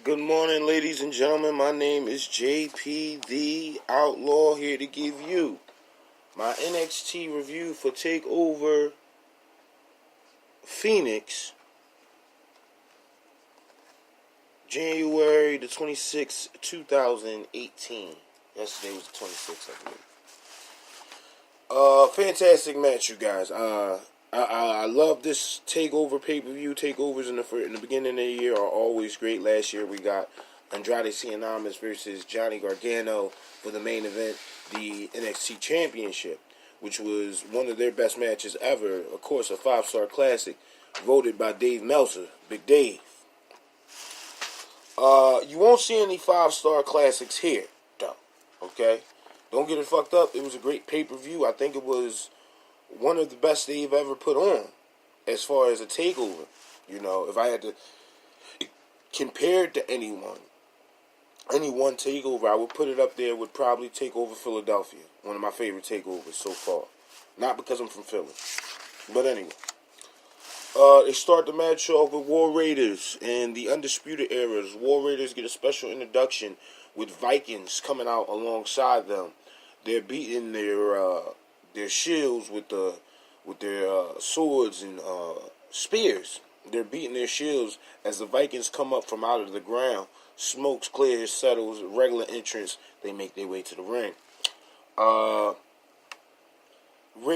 Good morning, ladies and gentlemen. My name is JP the Outlaw, here to give you my NXT review for Takeover Phoenix, January the 26th, 2018. Yesterday was the 26th, I believe. Fantastic match, you guys. I love this Takeover pay-per-view. Takeovers in the beginning of the year are always great. Last year we got Andrade Cien versus Johnny Gargano for the main event, the NXT Championship, which was one of their best matches ever. Of course, a 5-star classic, voted by Dave Meltzer, Big Dave. You won't see any 5-star classics here, though. Okay, don't get it fucked up. It was a great pay-per-view. I think it was one of the best they've ever put on as far as a takeover. You know, if I had to compare it to any one takeover, I would put it up there with probably Takeover Philadelphia, one of my favorite takeovers so far. Not because I'm from Philly, but anyway. They start the match off with War Raiders and the Undisputed Eras. War Raiders get a special introduction with Vikings coming out alongside them. They're beating their shields with their swords and spears. They're beating their shields as the Vikings come up from out of the ground. Smokes clears, settles, regular entrance. They make their way to the ring. Right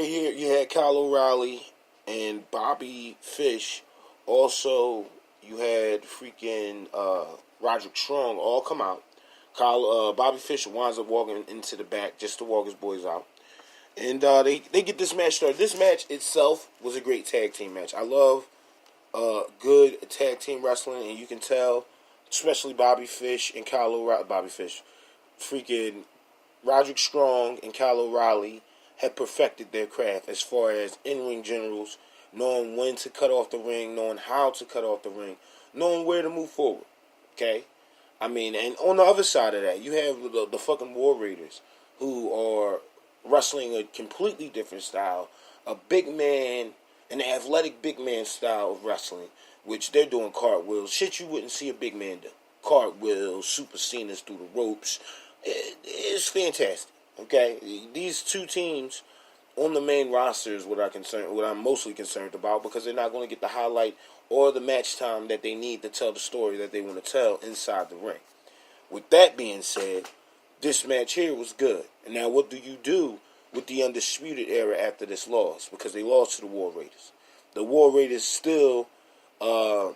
here, you had Kyle O'Reilly and Bobby Fish. Also, you had freaking Roderick Strong all come out. Bobby Fish winds up walking into the back just to walk his boys out. And they get this match started. This match itself was a great tag team match. I love good tag team wrestling, and you can tell, especially Bobby Fish and freaking Roderick Strong and Kyle O'Reilly had perfected their craft as far as in-ring generals, knowing when to cut off the ring, knowing how to cut off the ring, knowing where to move forward. Okay? I mean, and on the other side of that, you have the fucking War Raiders, who are wrestling a completely different style, a big man, an athletic big man style of wrestling, which they're doing cartwheels, shit you wouldn't see a big man do. Cartwheels, super cenas through the ropes. It's fantastic. Okay, these two teams on the main roster is what I'm mostly concerned about, because they're not going to get the highlight or the match time that they need to tell the story that they want to tell inside the ring. With that being said, this match here was good. And now what do you do with the Undisputed Era after this loss? Because they lost to the War Raiders. The War Raiders still are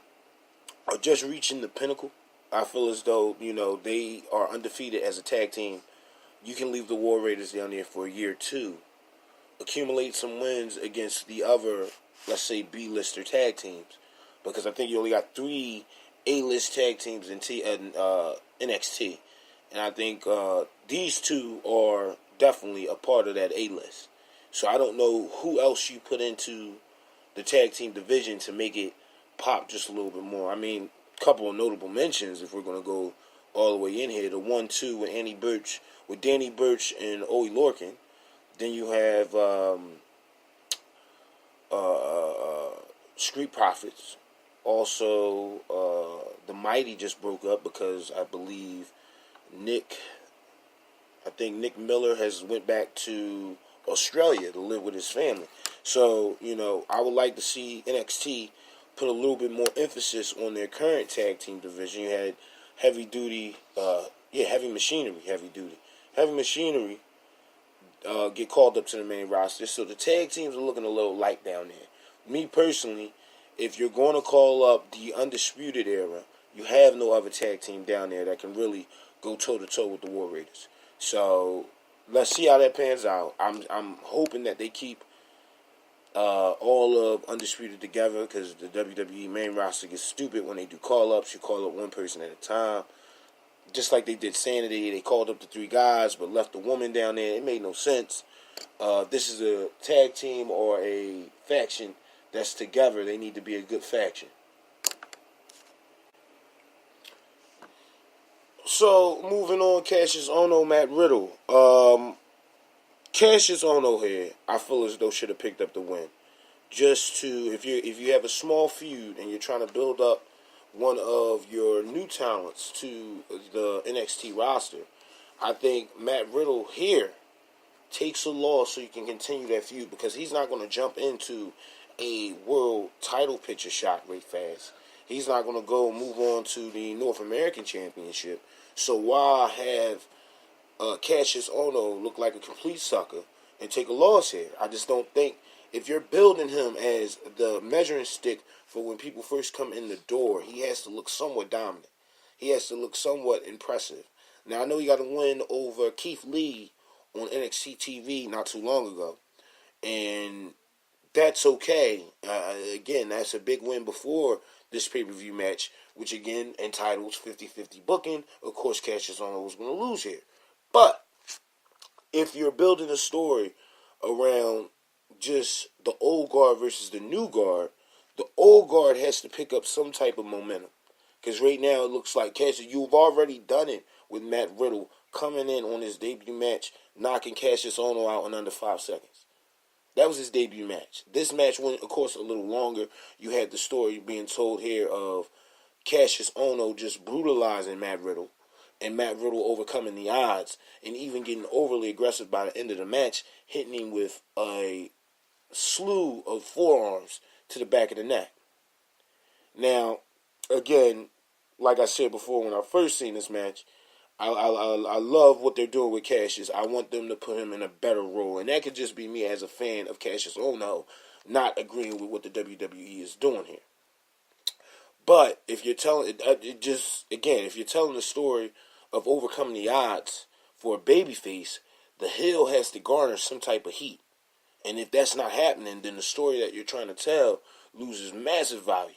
just reaching the pinnacle. I feel as though, they are undefeated as a tag team. You can leave the War Raiders down there for a year or two. Accumulate some wins against the other, let's say, B-lister tag teams. Because I think you only got 3 A-list tag teams in NXT. And I think these two are definitely a part of that A-list. So I don't know who else you put into the tag team division to make it pop just a little bit more. I mean, a couple of notable mentions if we're going to go all the way in here. The 1-2 with Danny Burch and Owie Lorcan. Then you have Street Profits. Also, the Mighty just broke up because I believe Nick Miller has went back to Australia to live with his family. So, I would like to see NXT put a little bit more emphasis on their current tag team division. You had Heavy Machinery get called up to the main roster. So the tag teams are looking a little light down there. Me personally, if you're going to call up the Undisputed Era, you have no other tag team down there that can really go toe-to-toe with the War Raiders. So let's see how that pans out. I'm hoping that they keep all of Undisputed together, because the WWE main roster gets stupid when they do call-ups. You call up one person at a time. Just like they did Sanity, they called up the 3 guys but left the woman down there. It made no sense. This is a tag team or a faction that's together. They need to be a good faction. So, moving on, Cassius Ohno, Matt Riddle. Cassius Ohno here, I feel as though should have picked up the win. Just to, if you have a small feud and you're trying to build up one of your new talents to the NXT roster. I think Matt Riddle here takes a loss so you can continue that feud, because he's not going to jump into a world title picture shot right fast. He's not going to go move on to the North American Championship. So why have Cassius Ohno look like a complete sucker and take a loss here? I just don't think, if you're building him as the measuring stick for when people first come in the door, he has to look somewhat dominant. He has to look somewhat impressive. Now, I know he got a win over Keith Lee on NXT TV not too long ago, and that's okay. Again, that's a big win before this pay-per-view match, which again entitles 50-50 booking. Of course, Cassius Ohno was going to lose here. But if you're building a story around just the old guard versus the new guard, the old guard has to pick up some type of momentum. Because right now it looks like Cassius, you've already done it with Matt Riddle coming in on his debut match, knocking Cassius Ohno out in under 5 seconds. That was his debut match. This match went, of course, a little longer. You had the story being told here of Cassius Ohno just brutalizing Matt Riddle, and Matt Riddle overcoming the odds and even getting overly aggressive by the end of the match, hitting him with a slew of forearms to the back of the neck. Now, again, like I said before, when I first seen this match, I love what they're doing with Cassius. I want them to put him in a better role, and that could just be me as a fan of Cassius Ohno not agreeing with what the WWE is doing here. But if you're telling if you're telling the story of overcoming the odds for a babyface, the heel has to garner some type of heat. And if that's not happening, then the story that you're trying to tell loses massive value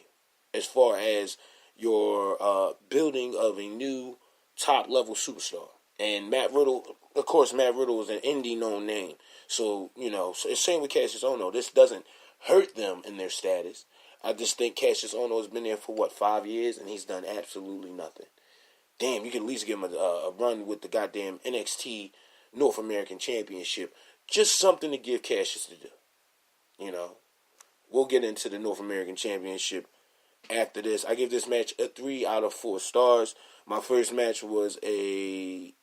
as far as your building of a new top-level superstar. And Matt Riddle, of course, Matt Riddle is an indie-known name. So, so it's same with Cassius Ohno. This doesn't hurt them in their status. I just think Cassius Ohno has been there for, 5 years, and he's done absolutely nothing. Damn, you could at least give him a run with the goddamn NXT North American Championship. Just something to give Cassius to do. We'll get into the North American Championship after this. I give this match a 3 out of 4 stars. My first match was a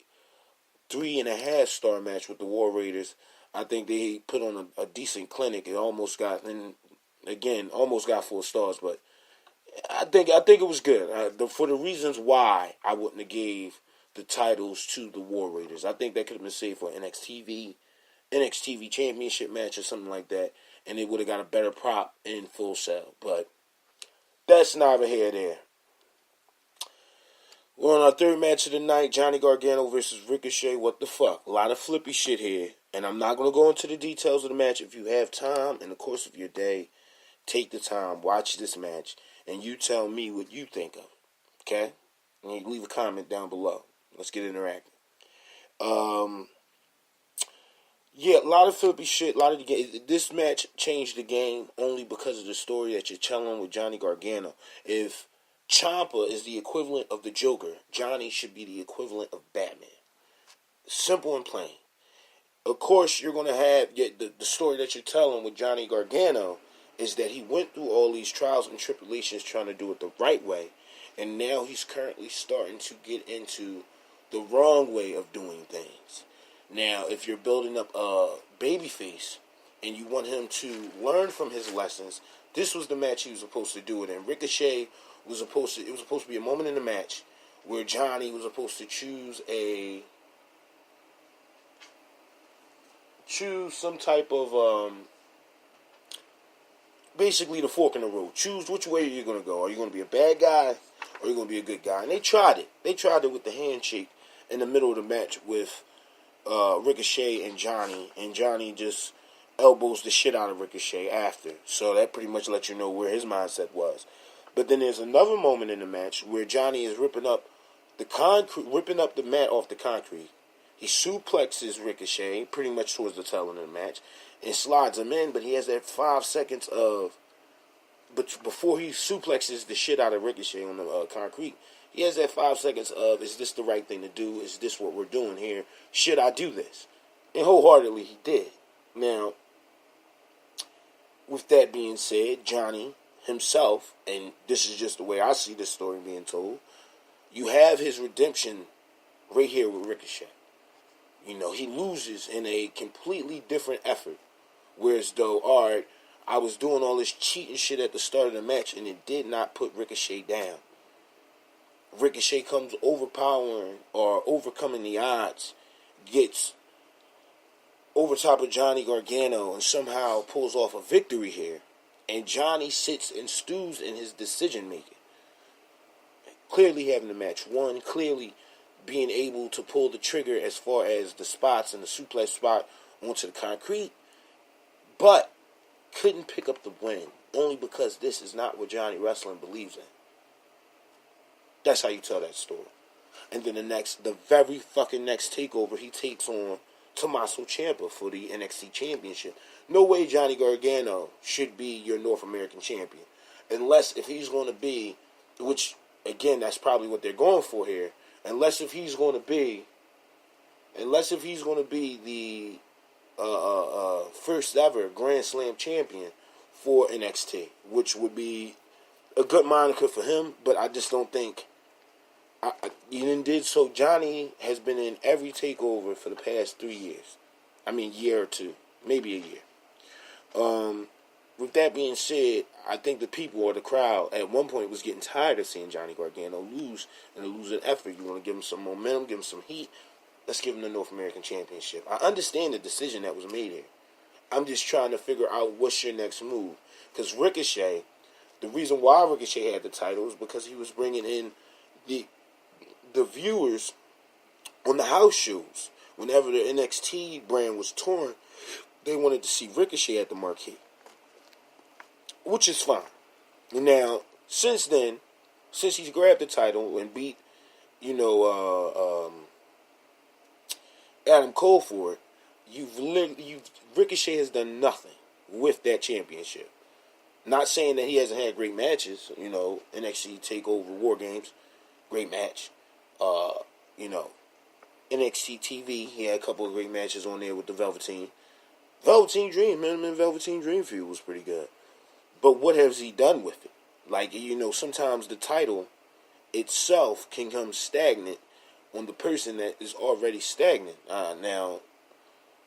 3.5 star match with the War Raiders. I think they put on a decent clinic. It almost got 4 stars, but I think it was good. For the reasons why I wouldn't have gave the titles to the War Raiders. I think that could have been saved for NXT Championship match or something like that, and it would have got a better prop in Full Sail. But that's neither here nor there. We're on our third match of the night, Johnny Gargano versus Ricochet. What the fuck? A lot of flippy shit here, and I'm not going to go into the details of the match. If you have time in the course of your day, take the time, watch this match, and you tell me what you think of it, okay? And you leave a comment down below. Let's get interactive. A lot of flippy shit. This match changed the game only because of the story that you're telling with Johnny Gargano. If Ciampa is the equivalent of the Joker, Johnny should be the equivalent of Batman. Simple and plain. Of course, you're going to have the story that you're telling with Johnny Gargano is that he went through all these trials and tribulations trying to do it the right way, and now he's currently starting to get into the wrong way of doing things. Now, if you're building up a babyface and you want him to learn from his lessons, this was the match he was supposed to do it in. Ricochet was supposed to be a moment in the match where Johnny was supposed to choose some type of basically the fork in the road. Choose which way you're going to go. Are you going to be a bad guy or are you going to be a good guy? And they tried it. They tried it with the handshake in the middle of the match with Ricochet and Johnny just elbows the shit out of Ricochet after. So that pretty much lets you know where his mindset was. But then there's another moment in the match where Johnny is ripping up the mat off the concrete. He suplexes Ricochet pretty much towards the tail end of the match and slides him in, but he has that 5 seconds of, but before he suplexes the shit out of Ricochet on the concrete, he has that 5 seconds of, is this the right thing to do? Is this what we're doing here? Should I do this? And wholeheartedly he did. Now, with that being said, Johnny himself, and this is just the way I see this story being told, You have his redemption right here with Ricochet. You know, he loses in a completely different effort. Whereas though, alright, I was doing all this cheating shit at the start of the match and it did not put Ricochet down. Ricochet comes overpowering or overcoming the odds, gets over top of Johnny Gargano and somehow pulls off a victory here. And Johnny sits and stews in his decision making. Clearly having the match won, clearly being able to pull the trigger as far as the spots and the suplex spot onto the concrete, but couldn't pick up the win only because this is not what Johnny Wrestling believes in. That's how you tell that story. And then the very fucking next takeover, he takes on Tommaso Ciampa for the NXT Championship. No way Johnny Gargano should be your North American champion. Unless if he's going to be, which, again, that's probably what they're going for here. Unless if he's going to be the first ever Grand Slam champion for NXT, which would be a good moniker for him, but I just don't think he did so. Johnny has been in every takeover for the past 3 years. I mean, year or two, maybe a year. With that being said, I think the people or the crowd at one point was getting tired of seeing Johnny Gargano lose in a losing effort. You want to give him some momentum, give him some heat. Let's give him the North American Championship. I understand the decision that was made here. I'm just trying to figure out what's your next move. Because Ricochet, the reason why Ricochet had the title is because he was bringing in the viewers on the house shows. Whenever the NXT brand was torn, they wanted to see Ricochet at the marquee, which is fine. Now, since then, since he's grabbed the title and beat, Adam Cole for it, Ricochet has done nothing with that championship. Not saying that he hasn't had great matches, NXT Takeover War Games, great match. NXT TV, he had a couple of great matches on there with the Velveteen Dream, man, and Velveteen Dream feud was pretty good. But what has he done with it? Like, sometimes the title itself can become stagnant on the person that is already stagnant. Now,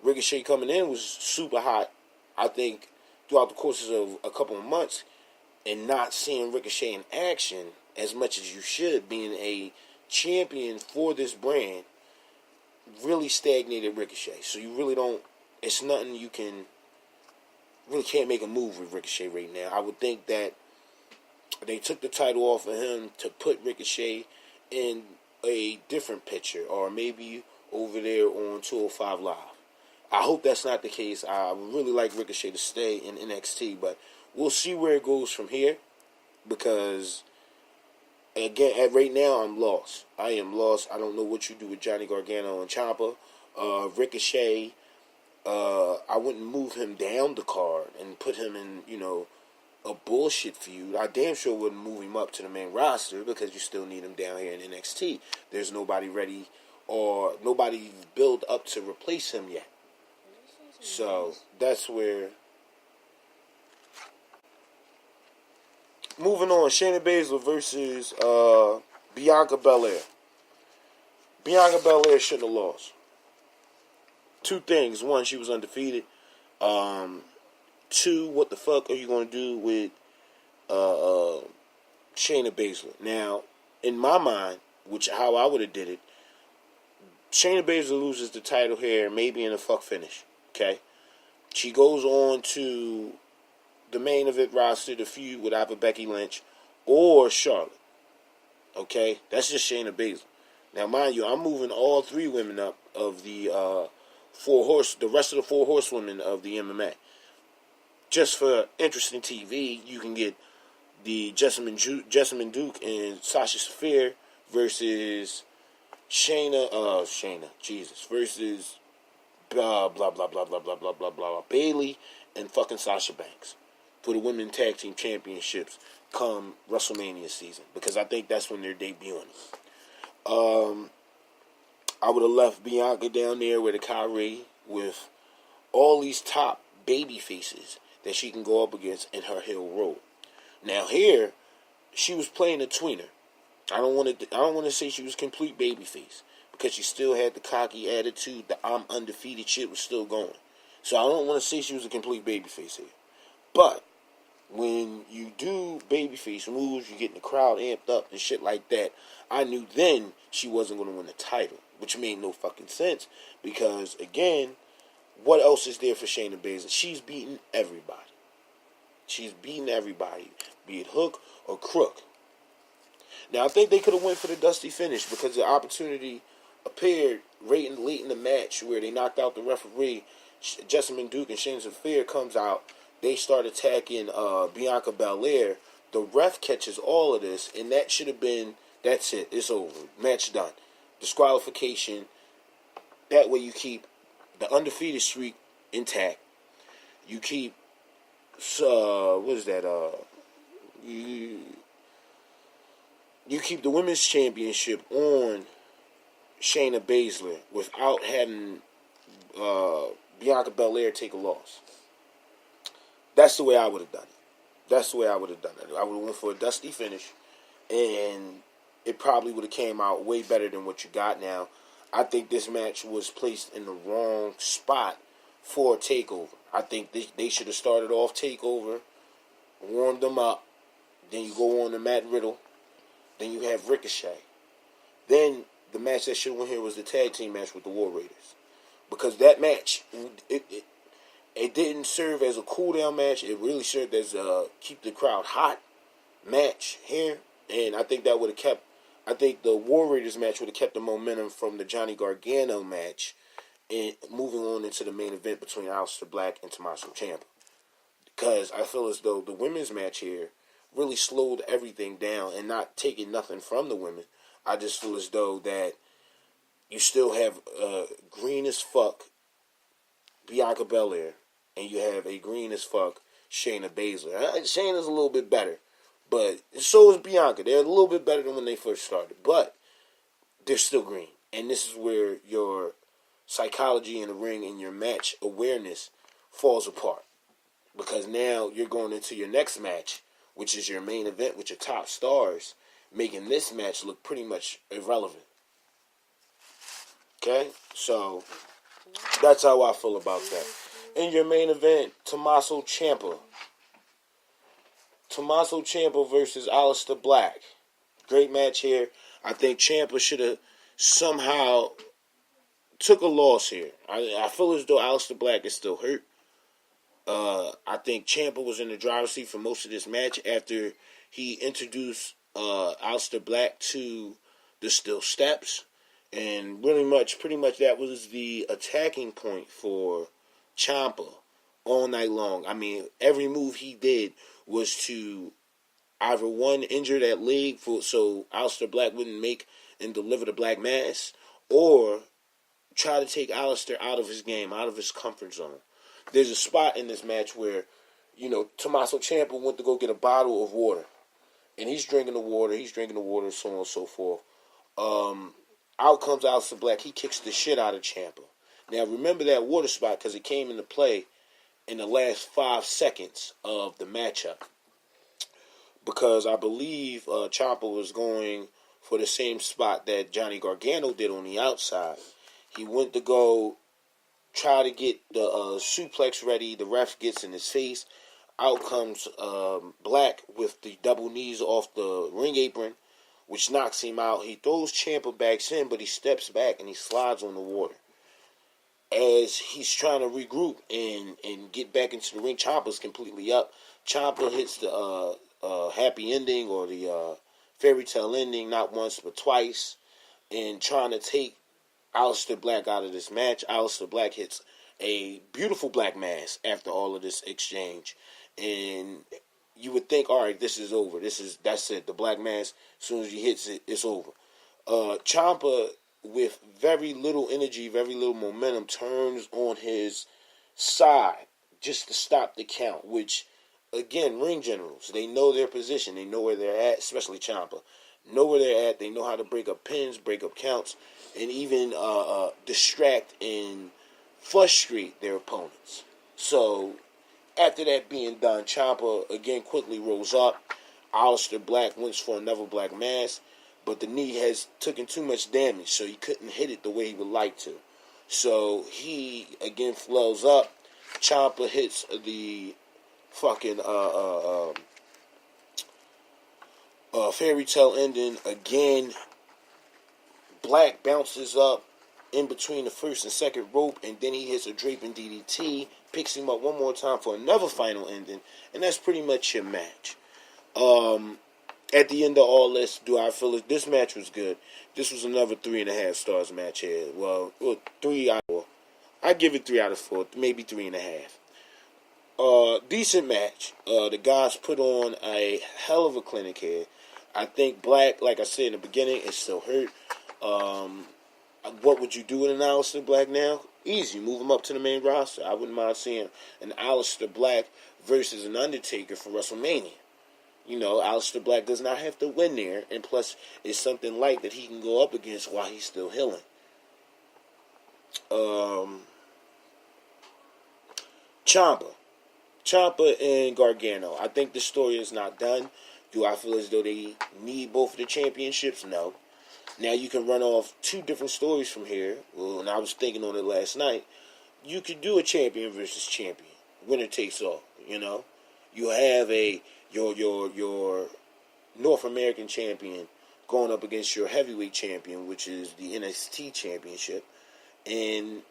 Ricochet coming in was super hot, I think, throughout the courses of a couple of months, and not seeing Ricochet in action as much as you should, being a champion for this brand, really stagnated Ricochet. So you really don't, it's nothing you can, really can't make a move with Ricochet right now. I would think that they took the title off of him to put Ricochet in a different picture, or maybe over there on 205 Live. I hope that's not the case. I would really like Ricochet to stay in NXT, but we'll see where it goes from here, because again, right now, I'm lost. I am lost. I don't know what you do with Johnny Gargano and Ciampa. Ricochet, I wouldn't move him down the card and put him in, a bullshit feud. I damn sure wouldn't move him up to the main roster, because you still need him down here in NXT. There's nobody ready or nobody built up to replace him yet. So that's where. Moving on, Shana Baler versus Bianca Bel-Air. Bianca Belair shouldn't have lost. Two things. One, she was undefeated. Two, what the fuck are you going to do with Shayna Baszler? Now, in my mind, how I would have did it, Shayna Baszler loses the title here, maybe in a fuck finish. Okay? She goes on to the main event roster to feud with either Becky Lynch or Charlotte. Okay? That's just Shayna Baszler. Now, mind you, I'm moving all three women up of the the rest of the four horsewomen of the MMA. Just for interesting TV, you can get the Jessamine Duke and Sasha Safir versus versus blah blah blah blah blah blah blah blah blah Bayley and fucking Sasha Banks for the women tag team championships come WrestleMania season, because I think that's when they're debuting. I would have left Bianca down there with a Kyrie with all these top baby faces that she can go up against in her heel role. Now here, she was playing a tweener. I don't want to say she was complete babyface because she still had the cocky attitude. The I'm undefeated shit was still going. So I don't want to say she was a complete babyface here. But when you do babyface moves, you getting the crowd amped up and shit like that. I knew then she wasn't going to win the title, which made no fucking sense because again, what else is there for Shayna Baszler? She's beaten everybody. She's beaten everybody, be it hook or crook. Now I think they could have went for the dusty finish because the opportunity appeared late in the match where they knocked out the referee. Jessamine Duke and Shayna Baszler comes out. They start attacking Bianca Belair. The ref catches all of this, and that should have been, that's it. It's over. Match done. Disqualification. That way you keep the undefeated streak intact. You keep, what is that? You keep the women's championship on Shayna Baszler without having Bianca Belair take a loss. That's the way I would have done it. I would have went for a dusty finish, and it probably would have came out way better than what you got now. I think this match was placed in the wrong spot for Takeover. I think they should have started off Takeover, warmed them up, then you go on to Matt Riddle, then you have Ricochet. Then the match that should have went here was the tag team match with the War Raiders. Because that match, it didn't serve as a cool-down match. It really served as a keep the crowd hot match here. And I think that would have kept, I think the War Raiders match would have kept the momentum from the Johnny Gargano match and moving on into the main event between Aleister Black and Tommaso Ciampa. Because I feel as though the women's match here really slowed everything down and not taking nothing from the women. I just feel as though that you still have green as fuck Bianca Belair, and you have a green as fuck Shayna Baszler. Shayna's a little bit better, but so is Bianca. They're a little bit better than when they first started, but they're still green. And this is where your psychology in the ring and your match awareness falls apart. Because now you're going into your next match, which is your main event with your top stars, making this match look pretty much irrelevant. Okay? So that's how I feel about that. In your main event, Tommaso Ciampa. Tommaso Ciampa versus Aleister Black. Great match here. I think Ciampa should have somehow took a loss here. I feel as though Aleister Black is still hurt. I think Ciampa was in the driver's seat for most of this match after he introduced Aleister Black to the steel steps. And pretty much that was the attacking point for Ciampa all night long. I mean, every move he did was to either one, injure that leg so Aleister Black wouldn't make and deliver the Black Mass, or try to take Aleister out of his game, out of his comfort zone. There's a spot in this match where, Tommaso Ciampa went to go get a bottle of water. And he's drinking the water, so on and so forth. Out comes Aleister Black. He kicks the shit out of Ciampa. Now, remember that water spot because it came into play in the last 5 seconds of the matchup. Because I believe Ciampa was going for the same spot that Johnny Gargano did on the outside. He went to go try to get the suplex ready. The ref gets in his face. Out comes Black with the double knees off the ring apron, which knocks him out. He throws Ciampa back in, but he steps back and he slides on the water. As he's trying to regroup and get back into the ring, Ciampa's completely up. Ciampa hits the happy ending or the fairy tale ending not once but twice, and trying to take Aleister Black out of this match. Aleister Black hits a beautiful Black Mass after all of this exchange, and you would think, all right, this is over. That's it. The Black Mass, as soon as he hits it, it's over. Ciampa, with very little energy, very little momentum, turns on his side just to stop the count, which, again, ring generals, they know their position. They know where they're at, especially Ciampa. Know where they're at. They know how to break up pins, break up counts, and even distract and frustrate their opponents. So, after that being done, Ciampa again quickly rose up. Aleister Black went for another Black Mass. but the knee has taken too much damage, so he couldn't hit it the way he would like to. So he again flails up. Ciampa hits the fucking fairy tale ending again. Black bounces up in between the first and second rope, and then he hits a draping DDT, picks him up one more time for another final ending, and that's pretty much your match. At the end of all this, do I feel like this match was good? This was another 3.5 stars match here. Well, 3 out of 4. I give it 3 out of 4, maybe 3.5. Decent match. The guys put on a hell of a clinic here. I think Black, like I said in the beginning, is still hurt. What would you do with an Aleister Black now? Easy, move him up to the main roster. I wouldn't mind seeing an Aleister Black versus an Undertaker for WrestleMania. You know, Aleister Black does not have to win there, and plus, it's something light that he can go up against while he's still healing. Ciampa and Gargano. I think the story is not done. Do I feel as though they need both of the championships? No. Now you can run off 2 different stories from here. Well, and I was thinking on it last night. You could do a champion versus champion. Winner takes all. You know, you have your North American champion going up against your heavyweight champion, which is the NXT championship, and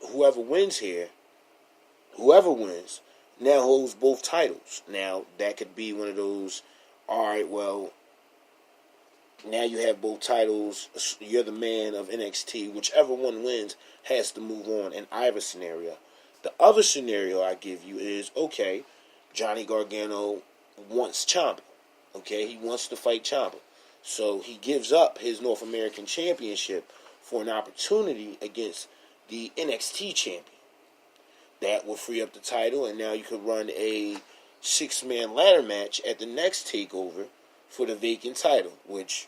whoever wins now holds both titles. Now that could be one of those. All right, well, now you have both titles. You're the man of NXT. Whichever one wins has to move on in either scenario. The other scenario I give you is, okay, Johnny Gargano wants Ciampa. Okay, he wants to fight Ciampa. So he gives up his North American Championship for an opportunity against the NXT champion. That will free up the title, and now you could run a 6-man ladder match at the next Takeover for the vacant title, which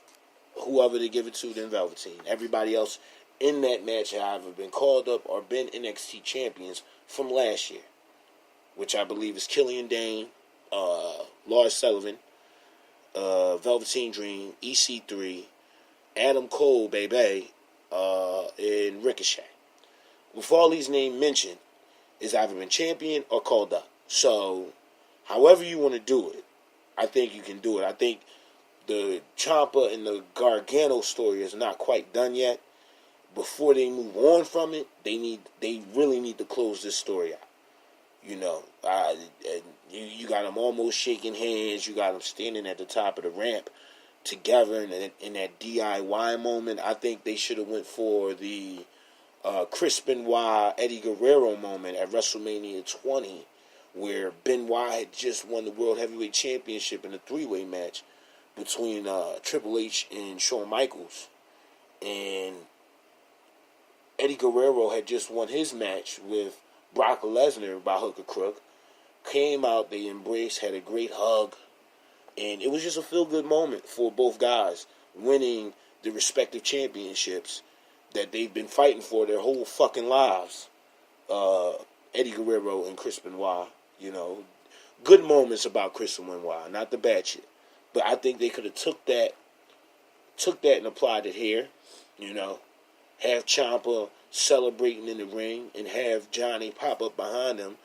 whoever they give it to, then Velveteen. Everybody else in that match have either been called up or been NXT champions from last year, which I believe is Killian Dane, Lars Sullivan, Velveteen Dream, EC3, Adam Cole, baby, and Ricochet. With all these names mentioned, is either been champion or called up. So, however you want to do it, I think you can do it. I think the Ciampa and the Gargano story is not quite done yet. Before they move on from it, they really need to close this story out. You know, you got them almost shaking hands. You got them standing at the top of the ramp together in that DIY moment. I think they should have went for the Chris Benoit, Eddie Guerrero moment at WrestleMania 20, where Benoit had just won the World Heavyweight Championship in a 3-way match between Triple H and Shawn Michaels. And Eddie Guerrero had just won his match with Brock Lesnar by hook or crook. Came out, they embraced, had a great hug. And it was just a feel-good moment for both guys winning the respective championships that they've been fighting for their whole fucking lives. Eddie Guerrero and Chris Benoit, you know. Good moments about Chris Benoit, not the bad shit. But I think they could have took that and applied it here, you know. Have Ciampa celebrating in the ring and have Johnny pop up behind him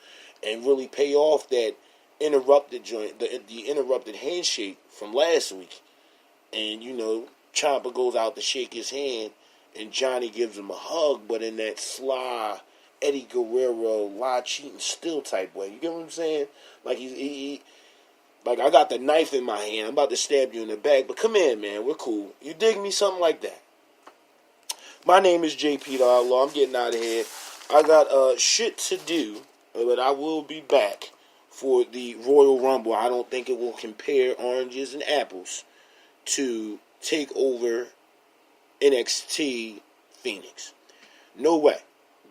and really pay off that interrupted joint, the interrupted handshake from last week. And, you know, Ciampa goes out to shake his hand and Johnny gives him a hug, but in that sly Eddie Guerrero lie, cheating, still type way. You get what I'm saying? Like he like I got the knife in my hand, I'm about to stab you in the back, but come in, man, we're cool. You dig me? Something like that. My name is JP the Outlaw. I'm getting out of here. I got shit to do, but I will be back for the Royal Rumble. I don't think it will compare oranges and apples to Takeover NXT Phoenix. No way.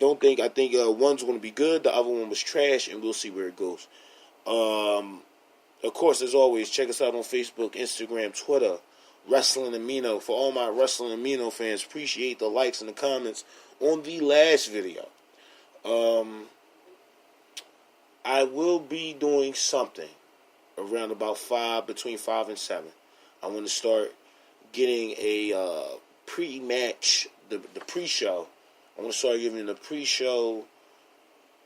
I think one's going to be good, the other one was trash, and we'll see where it goes. Of course, as always, check us out on Facebook, Instagram, Twitter, Wrestling Amino. For all my Wrestling Amino fans, appreciate the likes and the comments on the last video. I will be doing something around about between 5 and 7. I want to start getting a pre-match, the pre-show. I'm going to start giving the pre-show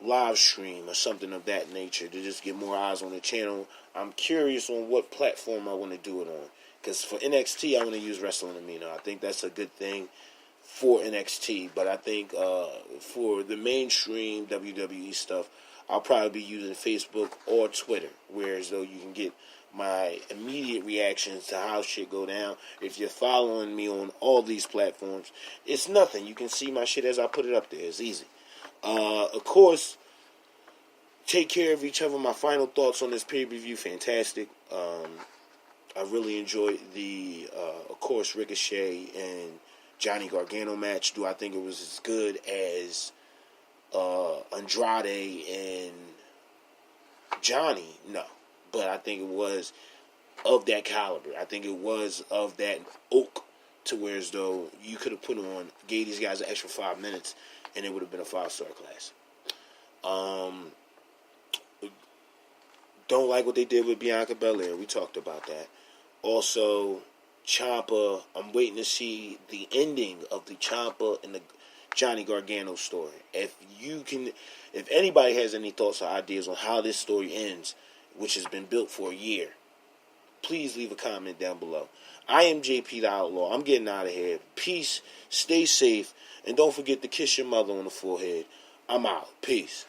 live stream or something of that nature to just get more eyes on the channel. I'm curious on what platform I want to do it on. Because for NXT, I want to use Wrestling Amino. I think that's a good thing for NXT. But I think for the mainstream WWE stuff, I'll probably be using Facebook or Twitter. Whereas though you can get my immediate reactions to how shit go down. If you're following me on all these platforms, it's nothing. You can see my shit as I put it up there. It's easy. Of course, take care of each other. My final thoughts on this pay-per-view, fantastic. I really enjoyed the, of course, Ricochet and Johnny Gargano match. Do I think it was as good as Andrade and Johnny? No. But I think it was of that caliber. I think it was of that oak to where as though you could have gave these guys an extra 5 minutes and it would have been a 5-star class. Don't like what they did with Bianca Bel-Air. We talked about that. Also, Ciampa, I'm waiting to see the ending of the Ciampa and the Johnny Gargano story. If anybody has any thoughts or ideas on how this story ends, which has been built for a year, please leave a comment down below. I am JP the Outlaw. I'm getting out of here. Peace, stay safe, and don't forget to kiss your mother on the forehead. I'm out. Peace.